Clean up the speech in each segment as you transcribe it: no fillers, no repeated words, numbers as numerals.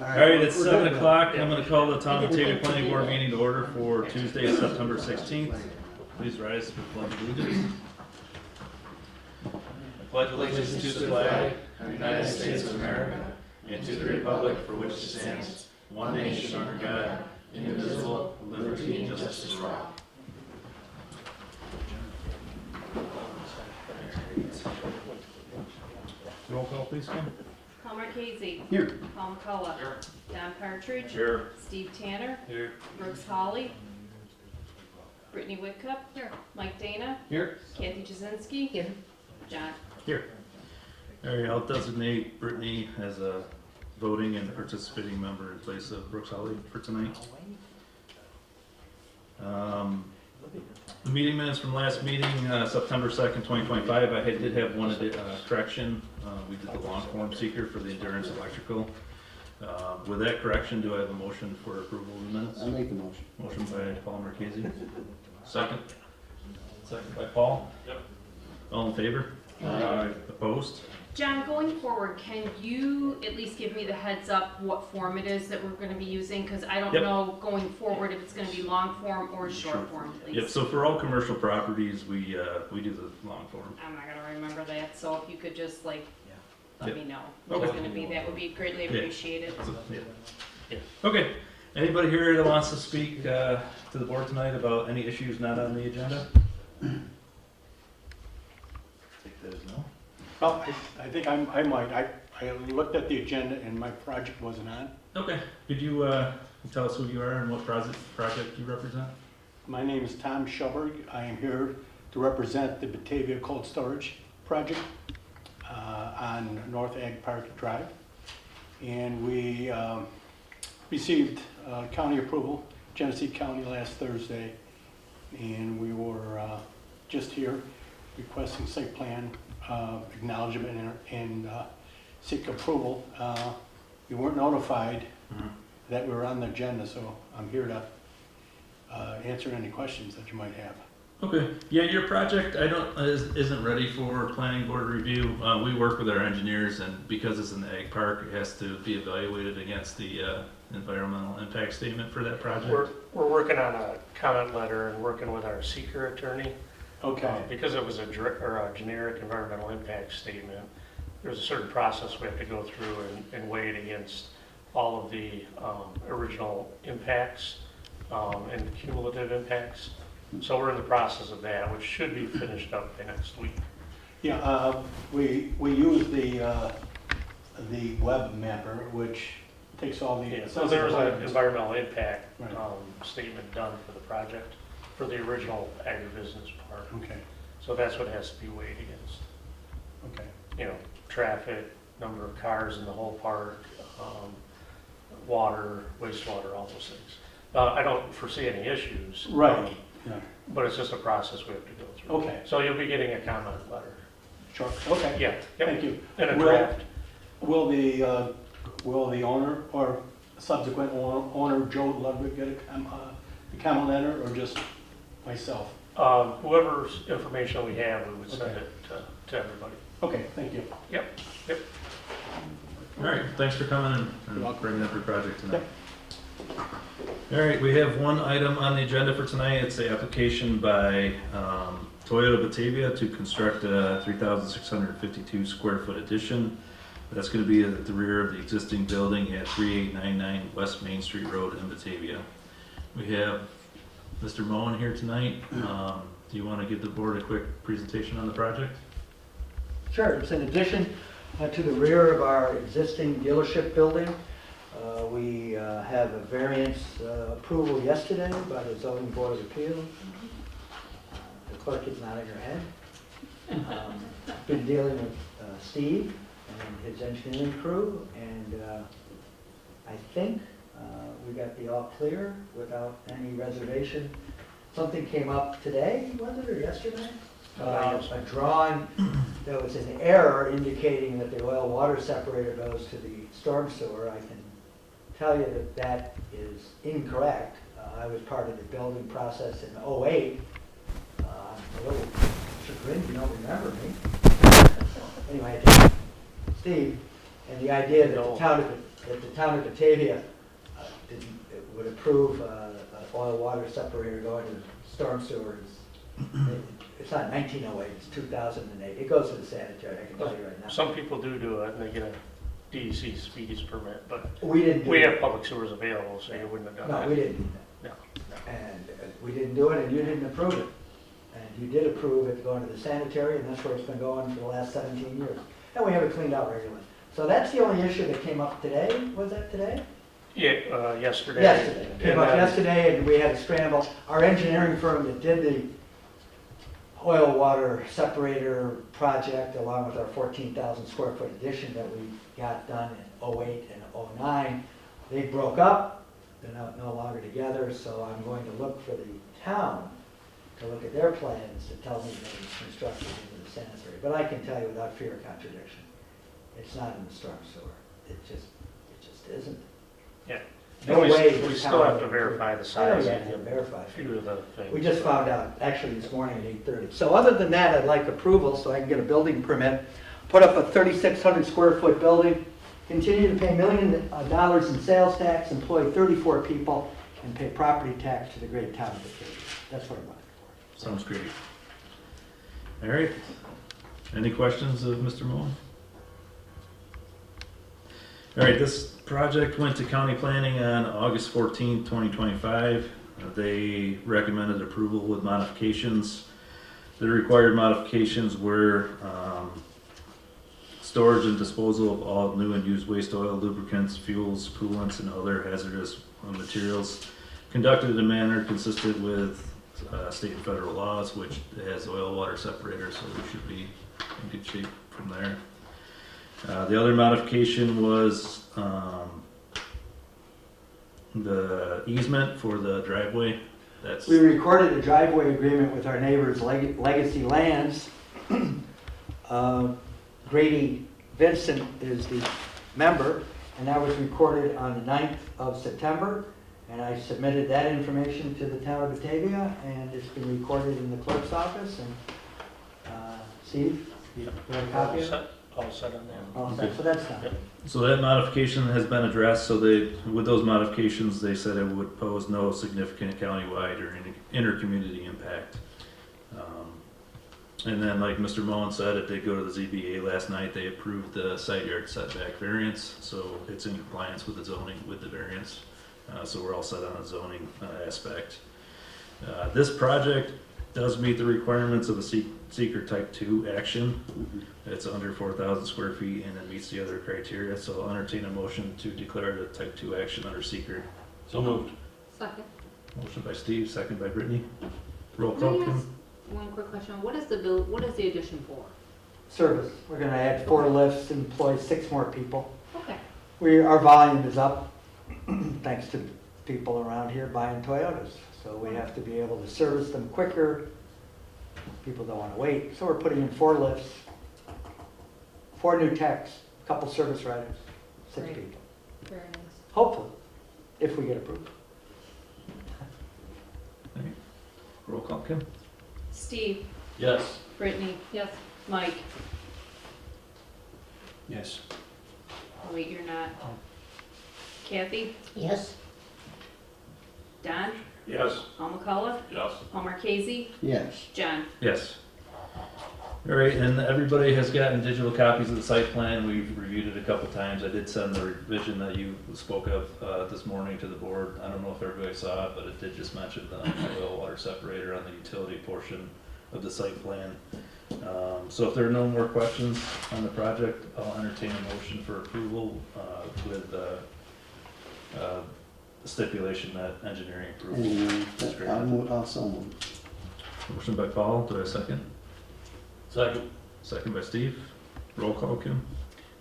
All right, it's 7 o'clock. I'm going to call the Town of Batavia Planning Board meeting to order for Tuesday, September 16th. Please rise for pledge of allegiance. I pledge allegiance to the flag of the United States of America and to the republic for which it stands, one nation under God, indivisible, with liberty and justice for all. Roll call, please, Kim. Paul Marchese. Here. Paul McCullough. Here. Don Partridge. Here. Steve Tanner. Here. Brooks Hawley. Brittany Whitcup. Here. Mike Dana. Here. Kathy Jasinski. Here. John. Here. All right, I'll designate Brittany as a voting and participating member in place of Brooks Hawley for tonight. The meeting minutes from last meeting, September 2nd, 2025, I did have one correction. We did the long form seeker for the endurance electrical. With that correction, do I have a motion for approval of the minutes? I make the motion. Motion by Paul Marchese. Second. Second by Paul. Yep. All in favor? Aye. Opposed? John, going forward, can you at least give me the heads up what form it is that we're going to be using? Because I don't know going forward if it's going to be long form or short form, please. Yep, so for all commercial properties, we do the long form. I'm not going to remember that, so if you could just let me know what Okay. it's going to be, that would be greatly appreciated. Yeah. Okay, anybody here that wants to speak to the board tonight about any issues not on the agenda? Take that as no. Well, I think I might. I looked at the agenda and my project wasn't on. Okay, could you tell us who you are and what project you represent? My name is Tom Schuberg. I am here to represent the Batavia Cold Storage Project on North Ag Park Drive. And we received county approval, Genesee County, last Thursday. And we were just here requesting site plan acknowledgement and seek approval. We weren't notified that we were on the agenda, so I'm here to answer any questions that you might have. Okay, yeah, your project isn't ready for planning board review. We work with our engineers, and because it's in the ag park, it has to be evaluated against the environmental impact statement for that project. We're working on a comment letter and working with our seeker attorney. Okay. Because it was a generic environmental impact statement, there's a certain process we have to go through and weigh it against all of the original impacts and cumulative impacts. So we're in the process of that, which should be finished up by next week. Yeah, we use the web mapper, which takes all the. Yeah, so there was an environmental impact Right. statement done for the project, for the original agribusiness part. Okay. So that's what has to be weighed against. Okay. You know, traffic, number of cars in the whole park, water, wastewater, all those things. I don't foresee any issues. Right. Yeah. But it's just a process we have to go through. Okay. So you'll be getting a comment letter. Sure. Okay. Yeah. Yep. Thank you. And a draft. Will the owner or subsequent owner, Joe Ludwig, get a comment letter, or just myself? Whoever's information we have, we would send Okay. it to everybody. Okay. Thank you. Yep. Yep. All right, thanks for coming You're and welcome. bringing up your project tonight. All right, we have one item on the agenda for tonight. It's the application by Toyota of Batavia to construct a 3,652 square foot addition. That's going to be at the rear of the existing building at 3899 West Main Street Road in Batavia. We have Mr. Moen here tonight. Do you want to give the board a quick presentation on the project? Sure, it's in addition to the rear of our existing dealership building. We have a variance approval yesterday by the Zoning Board of Appeals. The clerk is nodding her head. Been dealing with Steve and his engineering crew, and I think we got the all clear without any reservation. Something came up today, was it, or yesterday? A drawing that was an error indicating that the oil water separator goes to the storm sewer. I can tell you that that is incorrect. I was part of the building process in '08. I'm a little chagrined you don't remember me. Anyway, Steve, And the idea that No. the town of Batavia would approve an oil water separator going to storm sewers, it's not 1908, it's 2008. It goes to the sanitary, I can tell you right now. Some people do it, and they get a DEC speedies permit, but We didn't do we it. have public sewers available, so you wouldn't have done that. No, we didn't do that. No, And we didn't do it, and you didn't approve it. And you did approve it going to the sanitary, and that's where it's been going for the last 17 years. And we have it cleaned out regularly. So that's the only issue that came up today. Was that today? Yeah, yesterday. Yesterday. It came And up then- yesterday, and we had a scramble. Our engineering firm that did the oil water separator project, along with our 14,000 square foot addition that we got done in '08 and '09, they broke up. They're no longer together, so I'm going to look for the town to look at their plans to tell me that it's constructed into the sanitary. But I can tell you without fear of contradiction, it's not in the storm sewer. It just isn't. Yeah. No And way we the still town have to would verify the I know size you have to and verify. a few of the things. We just found out, actually this morning at 8:30. So other than that, I'd like approval so I can get a building permit, put up a 3,600 square foot building, continue to pay $1 million in sales tax, employ 34 people, and pay property tax to the great town of Batavia. That's what I'm looking for. Sounds great. All right. Any questions of Mr. Mullen? All right, this project went to county planning on August 14th, 2025. They recommended approval with modifications. The required modifications were storage and disposal of all new and used waste oil, lubricants, fuels, coolants, and other hazardous materials conducted in a manner consistent with state and federal laws, which has oil water separators, so we should be in good shape from there. The other modification was the easement for the driveway. That's We recorded a driveway agreement with our neighbors, Legacy Lands. Grady Vincent is the member, and that was recorded on the 9th of September. And I submitted that information to the town of Batavia, and it's been recorded in the clerk's office. And Steve, you have a copy of it? All set on that. All set. So that's done. Yep. So that modification has been addressed, so they, with those modifications, they said it would pose no significant countywide or any inter-community impact. And then, like Mr. Mullen said, it did go to the ZBA last night, they approved the side yard setback variance, so it's in compliance with the zoning, with the variance. So we're all set on the zoning aspect. This project does meet the requirements of a seeker type 2 action. It's under 4,000 square feet and it meets the other criteria, so I'll entertain a motion to declare it a type 2 action under seeker. So moved. Second. Motion by Steve, second by Brittany. Roll Can call, I Kim. ask one quick question? What is the addition for? Service. We're going to add 4 lifts, employ 6 more people. Okay. Our volume is up, thanks to people around here buying Toyotas. So we have to be able to service them quicker. People don't want to wait. So we're putting in 4 lifts, 4 new techs, a couple service riders, 6 Great. people. Very nice. Hopefully, if we get approved. Roll call, Kim. Steve, Yes. Brittany. Yes. Mike. Yes. Oh, wait, you're not. Kathy, Yes. Don, Yes. Paul McCullough, Yes. Paul Marquesi, Yes. John. Yes. All right, and everybody has gotten digital copies of the site plan. We've reviewed it a couple times. I did send the revision that you spoke of this morning to the board. I don't know if everybody saw it, but it did just mention the oil water separator on the utility portion of the site plan. So if there are no more questions on the project, I'll entertain a motion for approval with the stipulation that engineering approval is granted. Also move. Motion by Paul, do I have a second? Second. Second by Steve. Roll call, Kim.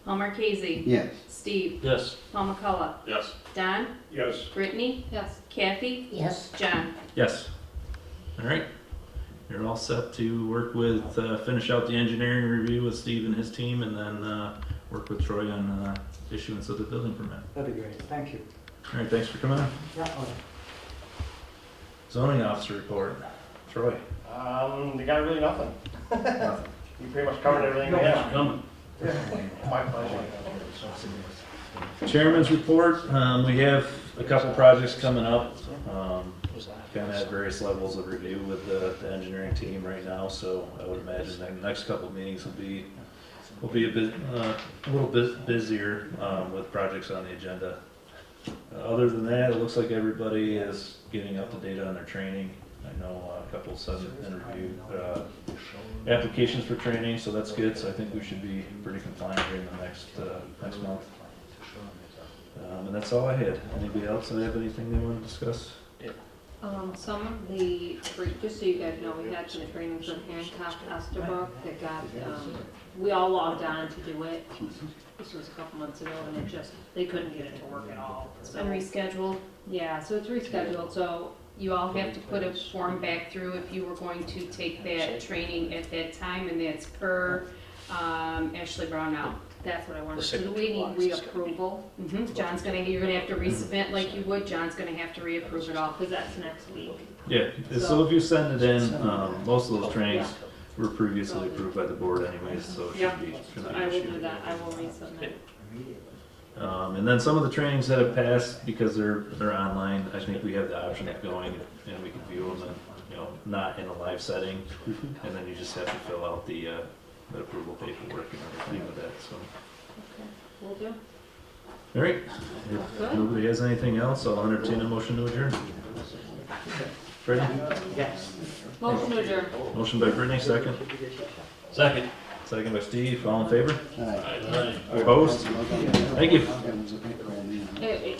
Paul Marquesi, Yes. Steve, Yes. Paul McCullough, Yes. Don, Yes. Brittany. Yes. Kathy, Yes. John. Yes. All right. You're all set to work with, finish out the engineering review with Steve and his team, and then work with Troy on issuance of the building permit. That'd be great. Thank you. All right, thanks for coming on. Yeah, all right. Zoning officer report. Troy. You got really nothing. Nothing. You pretty much covered everything we have. My pleasure. Chairman's report, we have a couple projects coming up. Kind of at various levels of review with the engineering team right now, so I would imagine the next couple of meetings will be a little bit busier with projects on the agenda. Other than that, it looks like everybody is getting up to date on their training. I know a couple sent interview applications for training, so that's good. So I think we should be pretty compliant here in the next month. And that's all I had. Anybody else have anything they want to discuss? Some of the, just so you guys know, we had some training from Hancock Estabrook that got, we all logged on to do it. This was a couple months ago and it just, they couldn't get it to work at all. It's been rescheduled. Yeah, so it's rescheduled, so You all have to put a form back through if you were going to take that training at that time, and that's per Ashley Brownell. that's what I wanted. The So do we need reapproval? John's you're gonna have to resubmit like you would. John's gonna have to reapprove it all. Because that's next week. Yeah, so if you send it in, most of those trainings were previously approved by the board anyways, so it Yeah. should be. should not be I an will issue. do that, I will resubmit. And then some of the trainings that have passed, because they're online, I think we have the option of going and we can view them and, not in a live setting. And then you just have to fill out the approval paperwork and everything with that, so. Will do. All right, if nobody has anything else, I'll entertain a motion to adjourn. Brittany? Yes. Motion to adjourn. Motion by Brittany, second. Second. Second by Steve, all in favor? Opposed? Thank you. Eh, eh,